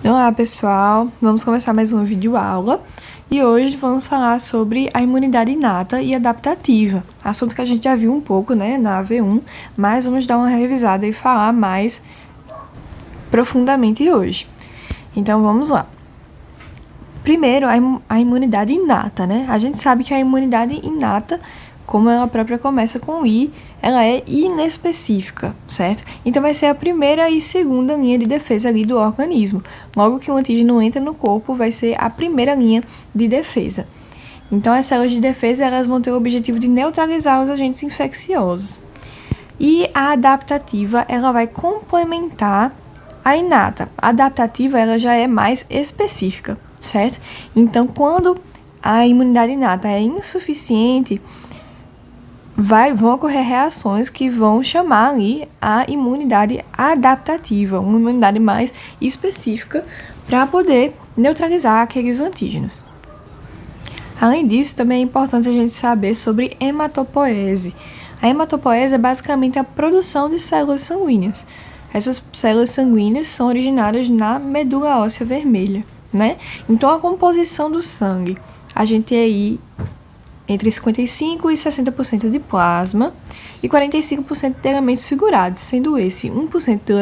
Olá pessoal, vamos começar mais uma videoaula e hoje vamos falar sobre a imunidade inata e adaptativa, assunto que a gente já viu um pouco, né, na AV1, mas vamos dar uma revisada e falar mais profundamente hoje. Então vamos lá. Primeiro, a imunidade inata, né? A gente sabe que a imunidade inata, como ela própria começa com I, ela é inespecífica, certo? Então vai ser a primeira e segunda linha de defesa ali do organismo. Logo que o antígeno entra no corpo, vai ser a primeira linha de defesa. Então as células de defesa elas vão ter o objetivo de neutralizar os agentes infecciosos. E a adaptativa, ela vai complementar a inata. A adaptativa, ela já é mais específica, certo? Então, quando a imunidade inata é insuficiente, vão ocorrer reações que vão chamar ali a imunidade adaptativa, uma imunidade mais específica para poder neutralizar aqueles antígenos. Além disso, também é importante a gente saber sobre hematopoese. A hematopoese é basicamente a produção de células sanguíneas. Essas células sanguíneas são originárias na medula óssea vermelha, né? Então, a composição do sangue, a gente tem aí entre 55% e 60% de plasma e 45% de elementos figurados, sendo esse 1% de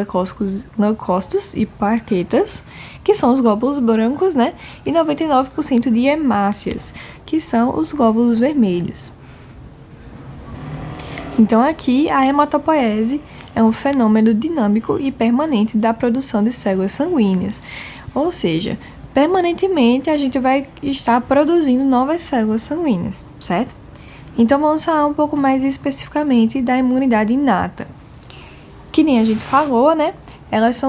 leucócitos e plaquetas, que são os glóbulos brancos, né? E 99% de hemácias, que são os glóbulos vermelhos. Então, aqui, a hematopoese é um fenômeno dinâmico e permanente da produção de células sanguíneas, ou seja, permanentemente a gente vai estar produzindo novas células sanguíneas, certo? Então vamos falar um pouco mais especificamente da imunidade inata. Que nem a gente falou, né? Elas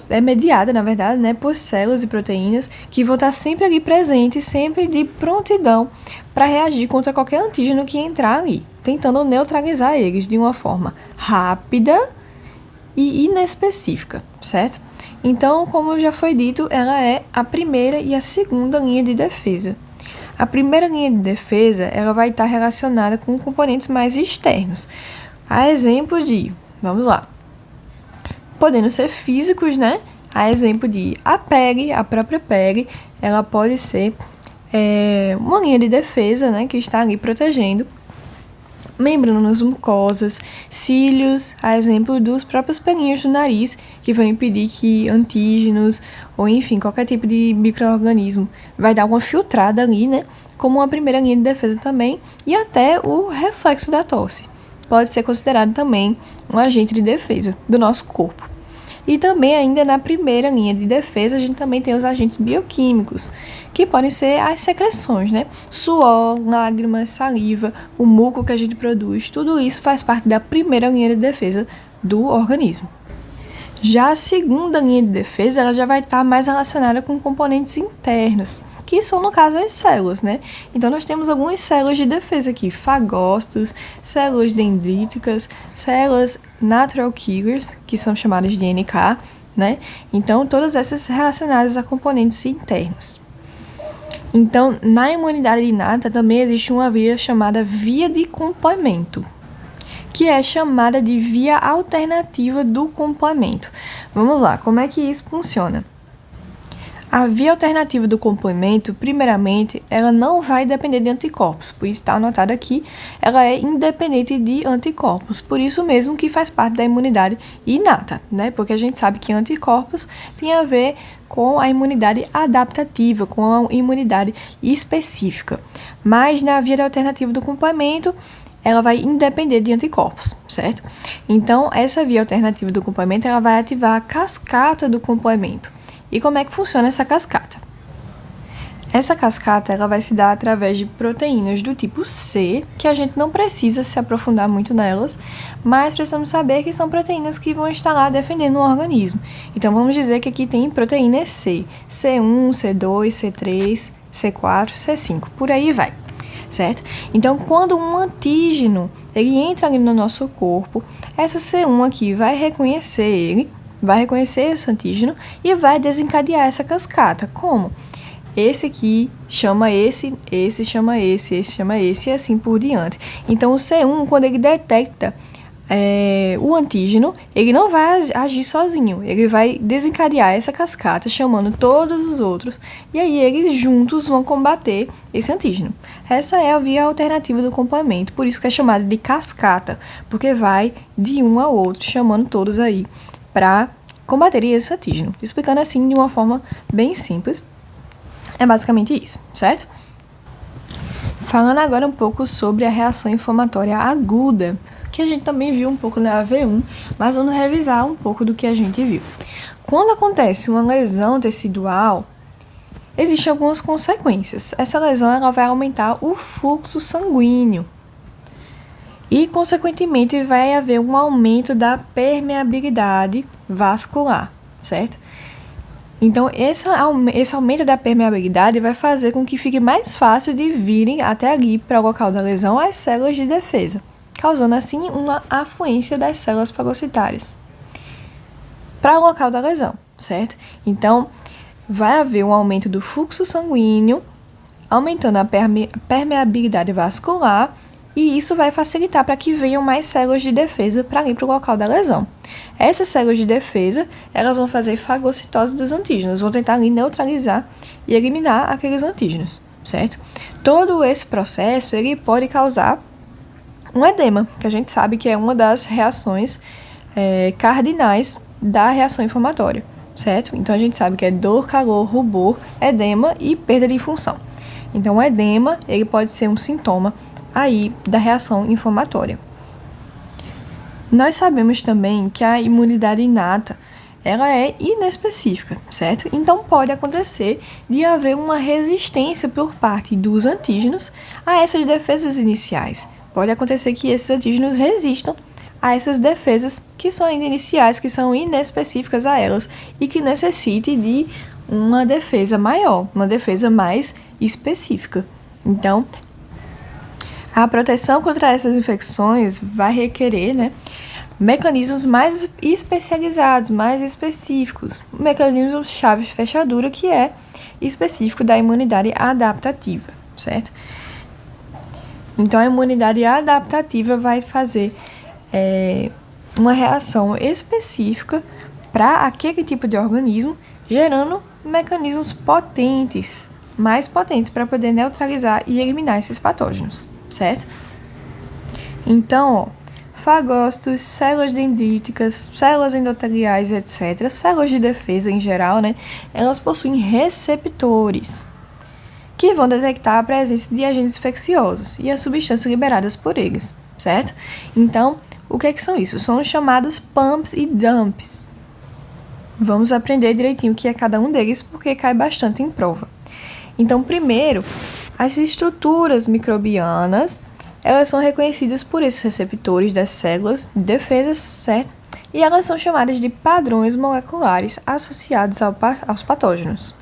é mediada, na verdade, né, por células e proteínas que vão estar sempre ali presentes, sempre de prontidão para reagir contra qualquer antígeno que entrar ali, tentando neutralizar eles de uma forma rápida e inespecífica, certo? Então, como já foi dito, ela é a primeira e a segunda linha de defesa. A primeira linha de defesa, ela vai estar relacionada com componentes mais externos. A exemplo de, vamos lá, podendo ser físicos, né? A exemplo de a pele, a própria pele, ela pode ser uma linha de defesa, né? Que está ali protegendo membranas mucosas, cílios, a exemplo dos próprios pelinhos do nariz, que vão impedir que antígenos, ou enfim, qualquer tipo de micro-organismo vai dar uma filtrada ali, né? Como uma primeira linha de defesa também, e até o reflexo da tosse. Pode ser considerado também um agente de defesa do nosso corpo. E também, ainda na primeira linha de defesa, a gente também tem os agentes bioquímicos, que podem ser as secreções, né? Suor, lágrimas, saliva, o muco que a gente produz, tudo isso faz parte da primeira linha de defesa do organismo. Já a segunda linha de defesa, ela já vai estar mais relacionada com componentes internos, que são, no caso, as células, né? Então, nós temos algumas células de defesa aqui, fagócitos, células dendríticas, células natural killers, que são chamadas de NK, né? Então, todas essas relacionadas a componentes internos. Então, na imunidade inata também existe uma via chamada via de complemento, que é chamada de via alternativa do complemento. Vamos lá, como é que isso funciona? A via alternativa do complemento, primeiramente, ela não vai depender de anticorpos, por isso está anotado aqui, ela é independente de anticorpos, por isso mesmo que faz parte da imunidade inata, né? Porque a gente sabe que anticorpos tem a ver com a imunidade adaptativa, com a imunidade específica. Mas na via alternativa do complemento, ela vai independer de anticorpos, certo? Então, essa via alternativa do complemento, ela vai ativar a cascata do complemento. E como é que funciona essa cascata? Essa cascata ela vai se dar através de proteínas do tipo C, que a gente não precisa se aprofundar muito nelas, mas precisamos saber que são proteínas que vão estar lá defendendo o organismo. Então, vamos dizer que aqui tem proteínas C, C1, C2, C3, C4, C5, por aí vai, certo? Então, quando um antígeno ele entra ali no nosso corpo, essa C1 aqui vai reconhecer esse antígeno e vai desencadear essa cascata. Como? Esse aqui chama esse chama esse chama esse e assim por diante. Então, o C1, quando ele detecta o antígeno, ele não vai agir sozinho, ele vai desencadear essa cascata, chamando todos os outros, e aí eles juntos vão combater esse antígeno. Essa é a via alternativa do complemento, por isso que é chamada de cascata, porque vai de um ao outro, chamando todos aí para combater esse antígeno. Explicando assim de uma forma bem simples, é basicamente isso, certo? Falando agora um pouco sobre a reação inflamatória aguda, que a gente também viu um pouco na AV1, mas vamos revisar um pouco do que a gente viu. Quando acontece uma lesão tecidual, existem algumas consequências. Essa lesão ela vai aumentar o fluxo sanguíneo e, consequentemente, vai haver um aumento da permeabilidade vascular, certo? Então, esse aumento da permeabilidade vai fazer com que fique mais fácil de virem até ali, para o local da lesão, as células de defesa, causando assim uma afluência das células fagocitárias para o local da lesão, certo? Então, vai haver um aumento do fluxo sanguíneo, aumentando a permeabilidade vascular, e isso vai facilitar para que venham mais células de defesa para ir para o local da lesão. Essas células de defesa, elas vão fazer fagocitose dos antígenos, vão tentar ali neutralizar e eliminar aqueles antígenos, certo? Todo esse processo, ele pode causar um edema, que a gente sabe que é uma das reações cardinais da reação inflamatória, certo? Então, a gente sabe que é dor, calor, rubor, edema e perda de função. Então, o edema, ele pode ser um sintoma aí da reação inflamatória. Nós sabemos também que a imunidade inata, ela é inespecífica, certo? Então, pode acontecer de haver uma resistência por parte dos antígenos a essas defesas iniciais. Pode acontecer que esses antígenos resistam a essas defesas que são ainda iniciais, que são inespecíficas a elas e que necessite de uma defesa maior, uma defesa mais específica. Então, a proteção contra essas infecções vai requerer, mecanismos mais especializados, mais específicos. O mecanismo chave de fechadura, que é específico da imunidade adaptativa, certo? Então, a imunidade adaptativa vai fazer uma reação específica para aquele tipo de organismo, gerando mecanismos potentes, mais potentes, para poder neutralizar e eliminar esses patógenos, certo? Então, fagócitos, células dendríticas, células endoteliais, etc., células de defesa em geral, elas possuem receptores que vão detectar a presença de agentes infecciosos e as substâncias liberadas por eles, certo? Então, o que são isso? São os chamados pumps e dumps. Vamos aprender direitinho o que é cada um deles, porque cai bastante em prova. Então, primeiro, as estruturas microbianas, elas são reconhecidas por esses receptores das células de defesa, certo? E elas são chamadas de padrões moleculares associados aos patógenos.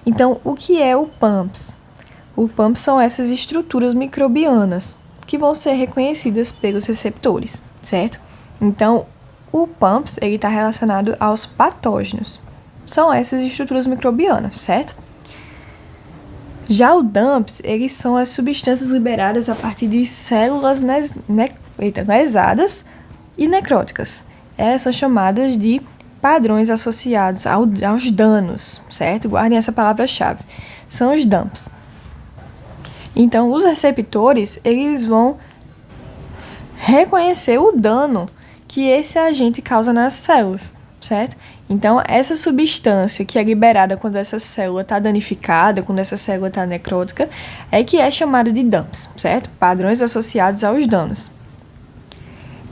Então, o que é o PAMPs? O PAMPs são essas estruturas microbianas que vão ser reconhecidas pelos receptores, certo? Então, o PAMPs está relacionado aos patógenos. São essas estruturas microbianas, certo? Já o DUMPs, eles são as substâncias liberadas a partir de células lesadas e necróticas. Elas são chamadas de padrões associados aos danos, certo? Guardem essa palavra-chave. São os DUMPs. Então, os receptores, eles vão reconhecer o dano que esse agente causa nas células, certo? Então, essa substância que é liberada quando essa célula está danificada, quando essa célula está necrótica, é que é chamada de DUMPs, certo? Padrões associados aos danos.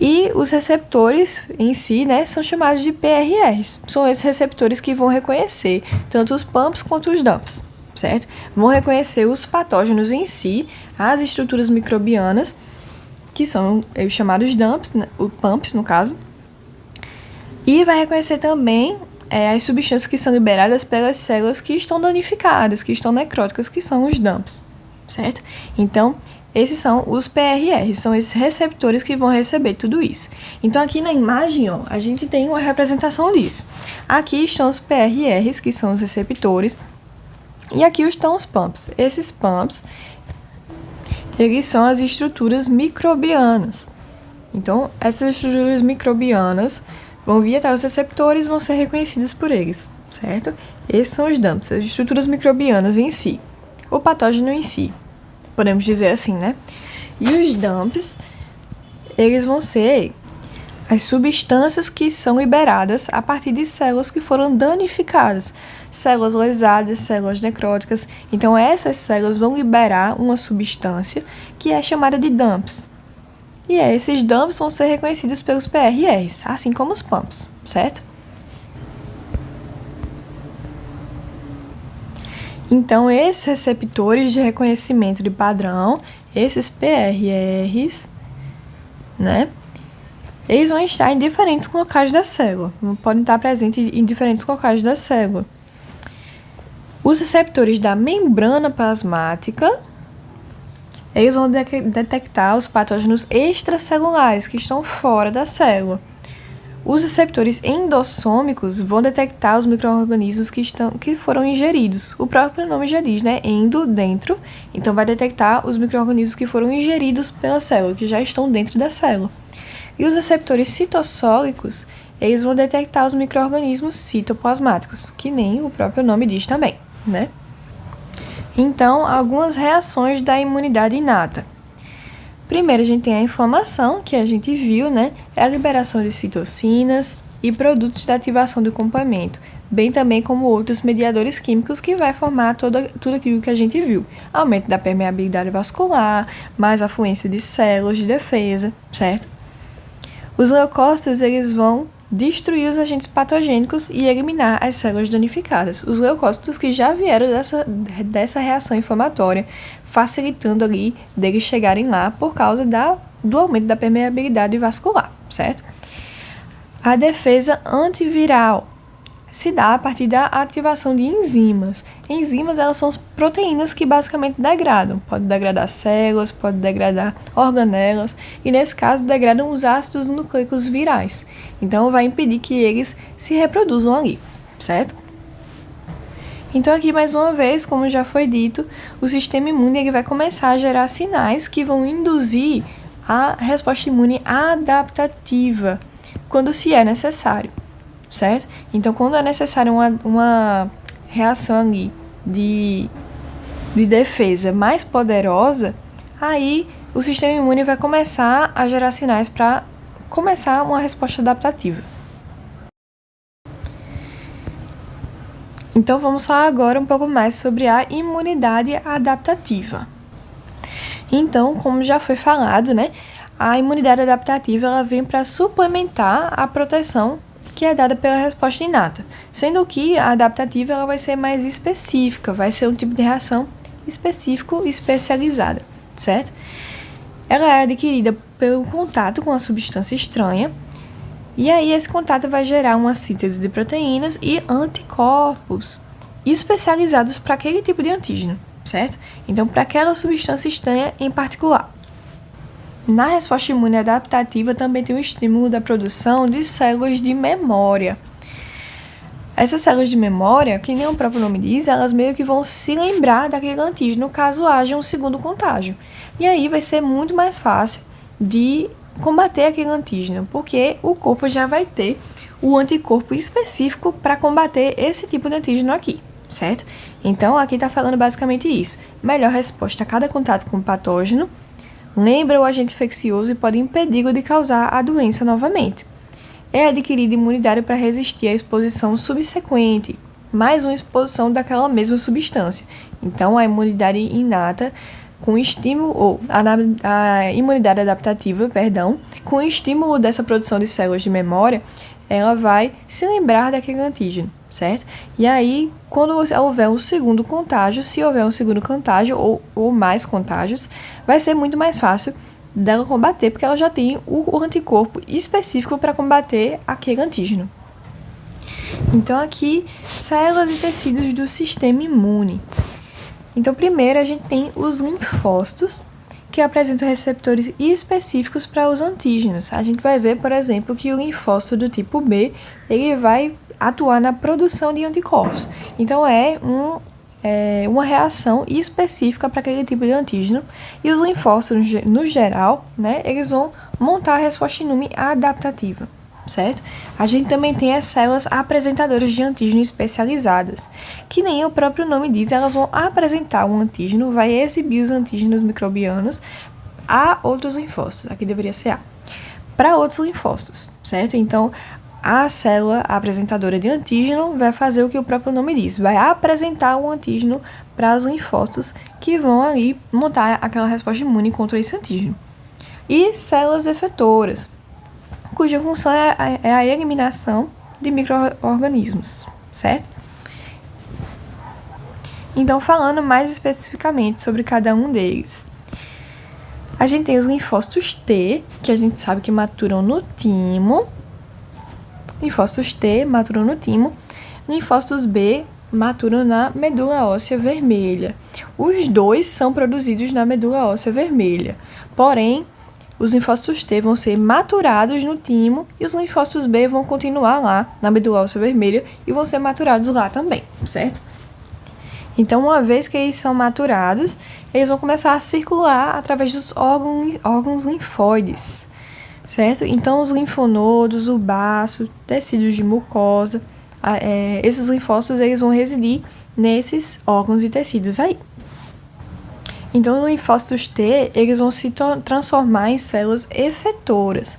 E os receptores em si, são chamados de PRRs. São esses receptores que vão reconhecer tanto os PAMPs quanto os DUMPs, certo? Vão reconhecer os patógenos em si, as estruturas microbianas, que são os chamados DUMPs, o PAMPs no caso, e vai reconhecer também as substâncias que são liberadas pelas células que estão danificadas, que estão necróticas, que são os DUMPs, certo? Então, esses são os PRRs, são esses receptores que vão receber tudo isso. Então, aqui na imagem, a gente tem uma representação disso. Aqui estão os PRRs, que são os receptores, e aqui estão os PAMPs. Esses PAMPs, eles são as estruturas microbianas, Então, essas estruturas microbianas vão vir até os receptores e vão ser reconhecidas por eles, certo? Esses são os dumps, as estruturas microbianas em si, o patógeno em si, podemos dizer assim, né? E os dumps, eles vão ser as substâncias que são liberadas a partir de células que foram danificadas, células lesadas, células necróticas. Então, essas células vão liberar uma substância que é chamada de dumps. E esses dumps vão ser reconhecidos pelos PRRs, assim como os pumps, certo? Então, esses receptores de reconhecimento de padrão, esses PRRs, né? Eles vão estar em diferentes locais da célula, podem estar presentes em diferentes locais da célula. Os receptores da membrana plasmática, eles vão detectar os patógenos extracelulares que estão fora da célula. Os receptores endossômicos vão detectar os micro-organismos que foram ingeridos. O próprio nome já diz, né? Endo, dentro. Então, vai detectar os micro-organismos que foram ingeridos pela célula, que já estão dentro da célula. E os receptores citossólicos, eles vão detectar os micro-organismos citoplasmáticos, que nem o próprio nome diz também, né? Então, algumas reações da imunidade inata. Primeiro, a gente tem a inflamação, que a gente viu, né? É a liberação de citocinas e produtos de ativação do complemento, bem também como outros mediadores químicos que vai formar tudo aquilo que a gente viu. Aumento da permeabilidade vascular, mais afluência de células de defesa, certo? Os leucócitos, eles vão destruir os agentes patogênicos e eliminar as células danificadas. Os leucócitos que já vieram dessa reação inflamatória, facilitando ali deles chegarem lá por causa do aumento da permeabilidade vascular, certo? A defesa antiviral se dá a partir da ativação de enzimas. Enzimas, elas são proteínas que basicamente degradam. Pode degradar células, pode degradar organelas, e nesse caso degradam os ácidos nucleicos virais. Então, vai impedir que eles se reproduzam ali, certo? Então, aqui mais uma vez, como já foi dito, o sistema imune ele vai começar a gerar sinais que vão induzir a resposta imune adaptativa, quando se é necessário. Certo? Então, quando é necessário uma reação ali de defesa mais poderosa, aí o sistema imune vai começar a gerar sinais para começar uma resposta adaptativa. Então, vamos falar agora um pouco mais sobre a imunidade adaptativa. Então, como já foi falado, né, a imunidade adaptativa ela vem para suplementar a proteção que é dada pela resposta inata, sendo que a adaptativa ela vai ser mais específica, vai ser um tipo de reação específico e especializada, certo? Ela é adquirida pelo contato com a substância estranha, e aí esse contato vai gerar uma síntese de proteínas e anticorpos especializados para aquele tipo de antígeno, certo? Então, para aquela substância estranha em particular. Na resposta imune adaptativa também tem o estímulo da produção de células de memória. Essas células de memória, que nem o próprio nome diz, elas meio que vão se lembrar daquele antígeno caso haja um segundo contágio. E aí vai ser muito mais fácil de combater aquele antígeno, porque o corpo já vai ter o anticorpo específico para combater esse tipo de antígeno aqui, certo? Então, aqui está falando basicamente isso. Melhor resposta a cada contato com o patógeno, lembra o agente infeccioso e pode impedi-lo de causar a doença novamente. É adquirida imunidade para resistir à exposição subsequente, mais uma exposição daquela mesma substância. Então, a imunidade inata, com estímulo, ou a imunidade adaptativa, com o estímulo dessa produção de células de memória, ela vai se lembrar daquele antígeno, certo? E aí, quando houver um segundo contágio, se houver um segundo contágio ou mais contágios, vai ser muito mais fácil dela combater, porque ela já tem o anticorpo específico para combater aquele antígeno. Então, aqui, células e tecidos do sistema imune. Então, primeiro, a gente tem os linfócitos, que apresentam receptores específicos para os antígenos. A gente vai ver, por exemplo, que o linfócito do tipo B, ele vai atuar na produção de anticorpos. Então, é um uma reação específica para aquele tipo de antígeno, e os linfócitos, no geral, né, eles vão montar a resposta imune adaptativa, certo? A gente também tem as células apresentadoras de antígeno especializadas, que nem o próprio nome diz, elas vão apresentar um antígeno, vai exibir os antígenos microbianos a outros linfócitos, aqui deveria ser A, para outros linfócitos, certo? Então, a célula apresentadora de antígeno vai fazer o que o próprio nome diz, vai apresentar o antígeno para os linfócitos que vão ali montar aquela resposta imune contra esse antígeno. E células efetoras, cuja função é a eliminação de micro-organismos, certo? Então, falando mais especificamente sobre cada um deles, a gente tem os linfócitos T, que a gente sabe que maturam no timo. Linfócitos T maturam no timo. Linfócitos B maturam na medula óssea vermelha. Os dois são produzidos na medula óssea vermelha. Porém, os linfócitos T vão ser maturados no timo e os linfócitos B vão continuar lá na medula óssea vermelha e vão ser maturados lá também, certo? Então, uma vez que eles são maturados, eles vão começar a circular através dos órgãos linfóides, certo? Então, os linfonodos, o baço, tecidos de mucosa, esses linfócitos eles vão residir nesses órgãos e tecidos aí. Então, os linfócitos T, eles vão se transformar em células efetoras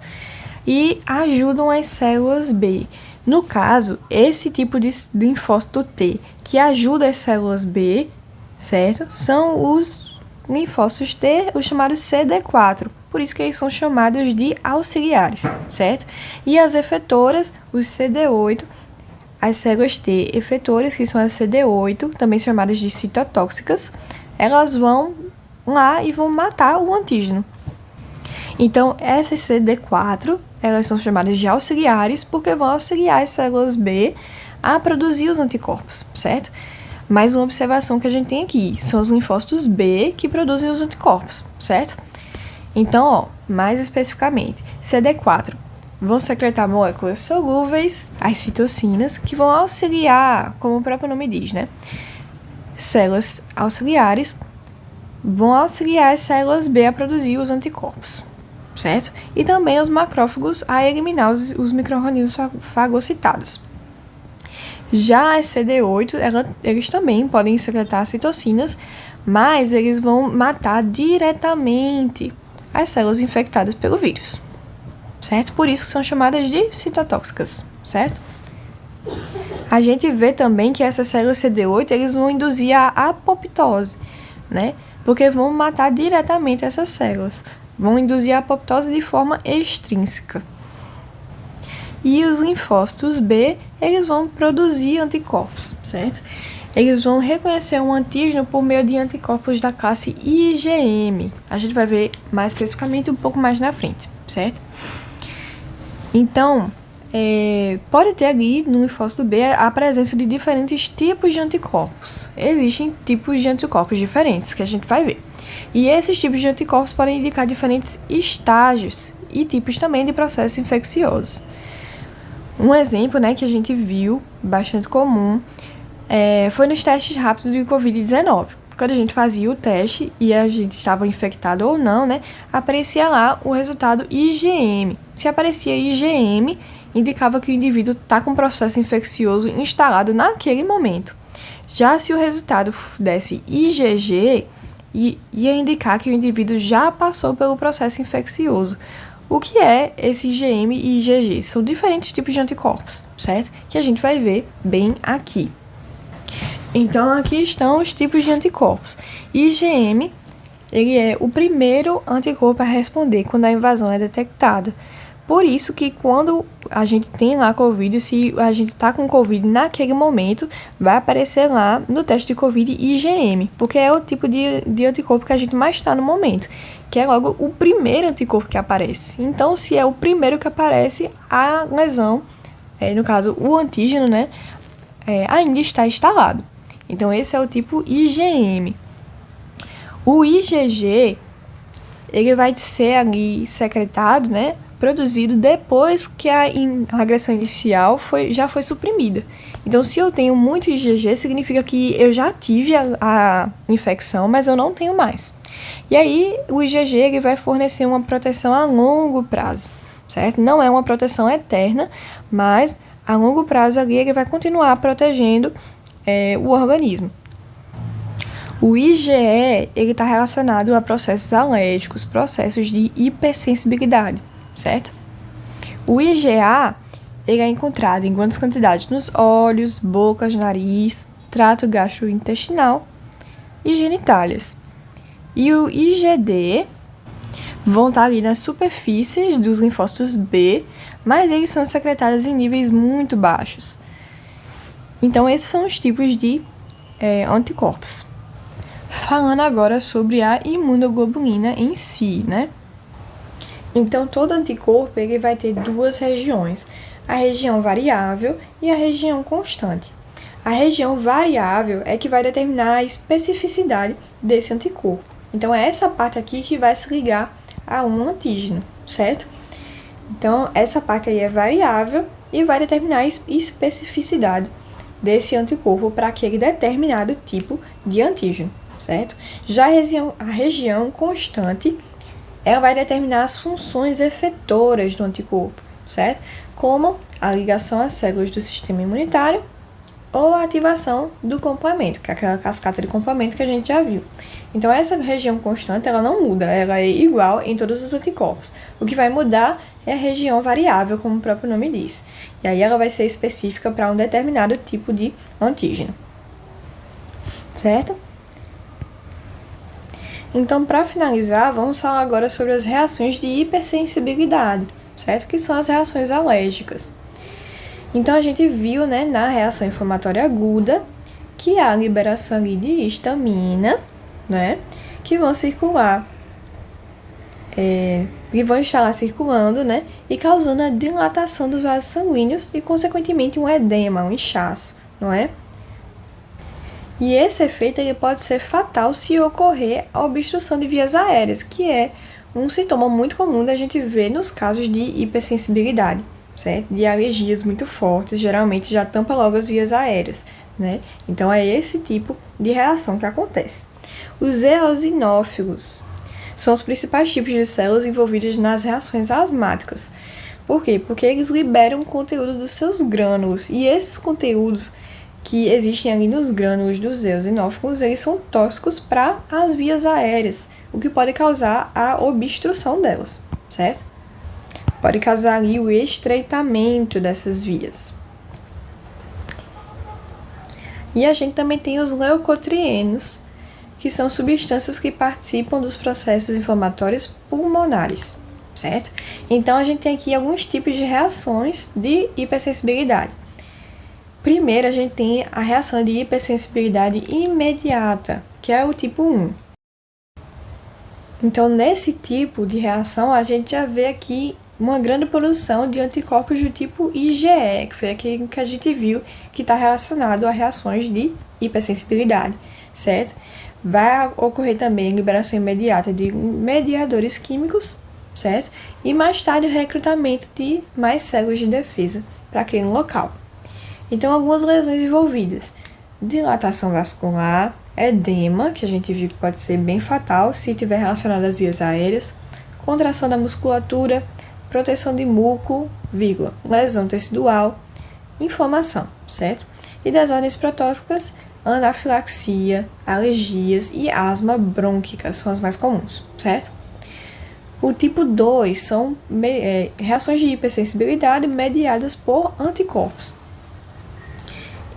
e ajudam as células B. No caso, esse tipo de linfócito T que ajuda as células B, certo? São os linfócitos T, os chamados CD4. Por isso que eles são chamados de auxiliares, certo? E as efetoras, os CD8, as células T efetoras, que são as CD8, também chamadas de citotóxicas, elas vão lá e vão matar o antígeno. Então, essas CD4, elas são chamadas de auxiliares porque vão auxiliar as células B a produzir os anticorpos, certo? Mais uma observação que a gente tem aqui, são os linfócitos B que produzem os anticorpos, certo? Então, mais especificamente, CD4 vão secretar moléculas solúveis, as citocinas, que vão auxiliar, como o próprio nome diz, né? Células auxiliares vão auxiliar as células B a produzir os anticorpos, certo? E também os macrófagos a eliminar os micro-organismos fagocitados. Já as CD8, eles também podem secretar citocinas, mas eles vão matar diretamente as células infectadas pelo vírus, certo? Por isso são chamadas de citotóxicas, certo? A gente vê também que essas células CD8, eles vão induzir a apoptose, né? Porque vão matar diretamente essas células, vão induzir a apoptose de forma extrínseca. E os linfócitos B, eles vão produzir anticorpos, certo? Eles vão reconhecer um antígeno por meio de anticorpos da classe IgM. A gente vai ver mais especificamente um pouco mais na frente, certo? Então, pode ter ali no linfócito B a presença de diferentes tipos de anticorpos. Existem tipos de anticorpos diferentes que a gente vai ver. E esses tipos de anticorpos podem indicar diferentes estágios e tipos também de processos infecciosos. Um exemplo, né, que a gente viu, bastante comum, foi nos testes rápidos de Covid-19. Quando a gente fazia o teste e a gente estava infectado ou não, né, aparecia lá o resultado IgM. Se aparecia IgM, indicava que o indivíduo está com um processo infeccioso instalado naquele momento. Já se o resultado desse IgG, ia indicar que o indivíduo já passou pelo processo infeccioso. O que é esse IgM e IgG? São diferentes tipos de anticorpos, certo? Que a gente vai ver bem aqui. Então, aqui estão os tipos de anticorpos. IgM, ele é o primeiro anticorpo a responder quando a invasão é detectada. Por isso que quando a gente tem lá Covid, se a gente está com Covid naquele momento, vai aparecer lá no teste de Covid IgM, porque é o tipo de anticorpo que a gente mais está no momento, que é logo o primeiro anticorpo que aparece. Então, se é o primeiro que aparece, a lesão, no caso o antígeno, né, ainda está instalado. Então, esse é o tipo IgM. O IgG, ele vai ser ali secretado, né, produzido depois que a agressão inicial já foi suprimida. Então, se eu tenho muito IgG, significa que eu já tive a infecção, mas eu não tenho mais. E aí, o IgG ele vai fornecer uma proteção a longo prazo, certo? Não é uma proteção eterna, mas a longo prazo ali ele vai continuar protegendo o organismo. O IgE ele está relacionado a processos alérgicos, processos de hipersensibilidade, certo? O IgA ele é encontrado em grandes quantidades nos olhos, bocas, nariz, trato gastrointestinal e genitálias. E o IgD vão estar ali nas superfícies dos linfócitos B, mas eles são secretados em níveis muito baixos. Então, esses são os tipos de anticorpos. Falando agora sobre a imunoglobulina em si, né? Então, todo anticorpo ele vai ter duas regiões, a região variável e a região constante. A região variável é que vai determinar a especificidade desse anticorpo. Então, é essa parte aqui que vai se ligar a um antígeno, certo? Então, essa parte aí é variável e vai determinar a especificidade desse anticorpo para aquele determinado tipo de antígeno, certo? Já a região constante, ela vai determinar as funções efetoras do anticorpo, certo? Como a ligação às células do sistema imunitário ou a ativação do complemento, que é aquela cascata de complemento que a gente já viu. Então, essa região constante, ela não muda, ela é igual em todos os anticorpos. O que vai mudar é a região variável, como o próprio nome diz. E aí, ela vai ser específica para um determinado tipo de antígeno. Certo? Então, para finalizar, vamos falar agora sobre as reações de hipersensibilidade, certo? Que são as reações alérgicas. Então, a gente viu, né, na reação inflamatória aguda, que há a liberação ali de histamina, né, que vão circular, e vão estar lá circulando, né, e causando a dilatação dos vasos sanguíneos e, consequentemente, um edema, um inchaço, não é? E esse efeito ele pode ser fatal se ocorrer a obstrução de vias aéreas, que é um sintoma muito comum da gente ver nos casos de hipersensibilidade, certo? De alergias muito fortes, geralmente já tampa logo as vias aéreas, né? Então, é esse tipo de reação que acontece. Os eosinófilos são os principais tipos de células envolvidas nas reações asmáticas. Por quê? Porque eles liberam conteúdo dos seus grânulos, e esses conteúdos que existem ali nos grânulos dos eosinófilos, eles são tóxicos para as vias aéreas, o que pode causar a obstrução delas, certo? Pode causar ali o estreitamento dessas vias. E a gente também tem os leucotrienos, que são substâncias que participam dos processos inflamatórios pulmonares, certo? Então, a gente tem aqui alguns tipos de reações de hipersensibilidade. Primeiro, a gente tem a reação de hipersensibilidade imediata, que é o tipo 1. Então, nesse tipo de reação, a gente já vê aqui uma grande produção de anticorpos do tipo IgE, que foi aquele que a gente viu que está relacionado a reações de hipersensibilidade, certo? Vai ocorrer também liberação imediata de mediadores químicos, certo? E mais tarde o recrutamento de mais células de defesa para aquele local. Então, algumas lesões envolvidas: dilatação vascular, edema, que a gente viu que pode ser bem fatal se estiver relacionado às vias aéreas, contração da musculatura, proteção de muco, lesão tecidual, inflamação, certo? E das ordens protóxicas, anafilaxia, alergias e asma brônquica são as mais comuns, certo? O tipo 2 são reações de hipersensibilidade mediadas por anticorpos.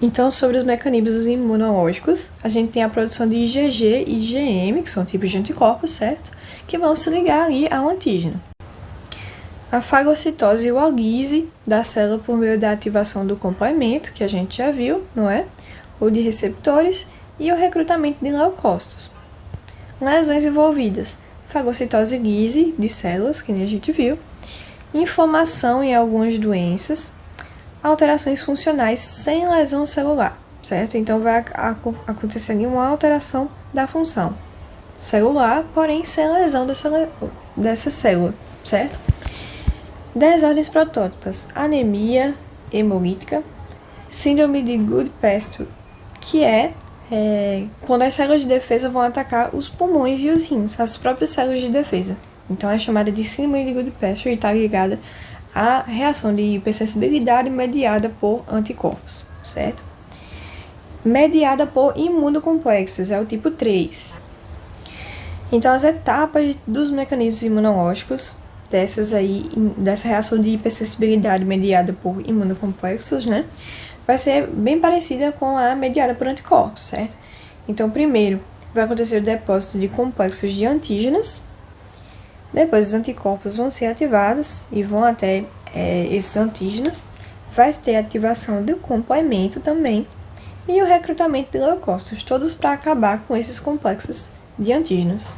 Então, sobre os mecanismos imunológicos, a gente tem a produção de IgG e IgM, que são tipos de anticorpos, certo? Que vão se ligar ali ao antígeno. A fagocitose e o alíse da célula por meio da ativação do complemento, que a gente já viu, não é? Ou de receptores, e o recrutamento de leucócitos. Lesões envolvidas: fagocitose lise de células, que nem a gente viu, inflamação em algumas doenças, alterações funcionais sem lesão celular, certo? Então, vai acontecer ali uma alteração da função celular, porém sem lesão dessa célula, certo? Desordens protótipas: anemia hemolítica, síndrome de Goodpasture, que é quando as células de defesa vão atacar os pulmões e os rins, as próprias células de defesa. Então é chamada de síndrome de Goodpasture e está ligada à reação de hipersensibilidade mediada por anticorpos, certo? Mediada por imunocomplexos, é o tipo 3. Então, as etapas dos mecanismos imunológicos, dessa reação de hipersensibilidade mediada por imunocomplexos, né, vai ser bem parecida com a mediada por anticorpos, certo? Então, primeiro, vai acontecer o depósito de complexos de antígenos, depois os anticorpos vão ser ativados e vão até esses antígenos, vai ter ativação do complemento também, e o recrutamento de leucócitos, todos para acabar com esses complexos de antígenos.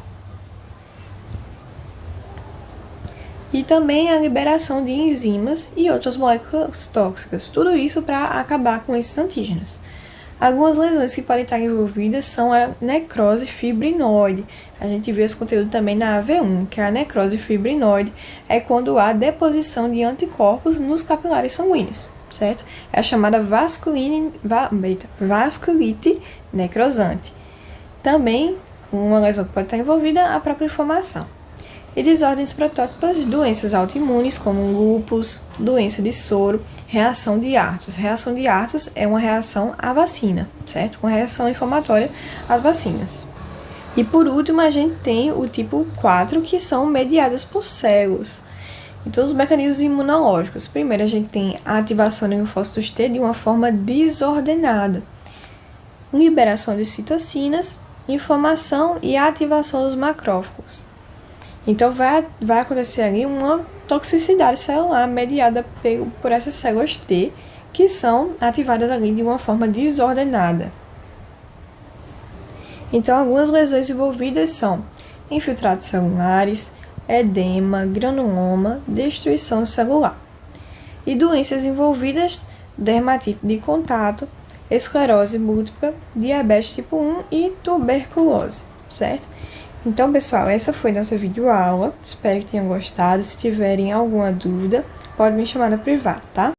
E também a liberação de enzimas e outras moléculas tóxicas, tudo isso para acabar com esses antígenos. Algumas lesões que podem estar envolvidas são a necrose fibrinoide. A gente vê esse conteúdo também na AV1, que a necrose fibrinoide é quando há deposição de anticorpos nos capilares sanguíneos, certo? É a chamada vasculite necrosante. Também, uma lesão que pode estar envolvida é a própria inflamação. E desordens protótipas, doenças autoimunes, como lúpus, doença de soro, reação de Arthus. Reação de Arthus é uma reação à vacina, certo? Uma reação inflamatória às vacinas. E por último, a gente tem o tipo 4, que são mediadas por células. Então, os mecanismos imunológicos. Primeiro, a gente tem a ativação de linfócitos T de uma forma desordenada. Liberação de citocinas, inflamação e ativação dos macrófagos. Então, vai acontecer ali uma toxicidade celular mediada por essas células T, que são ativadas ali de uma forma desordenada. Então, algumas lesões envolvidas são infiltrados celulares, edema, granuloma, destruição celular. E doenças envolvidas, dermatite de contato, esclerose múltipla, diabetes tipo 1 e tuberculose, certo? Então, pessoal, essa foi nossa videoaula. Espero que tenham gostado. Se tiverem alguma dúvida, pode me chamar no privado, tá?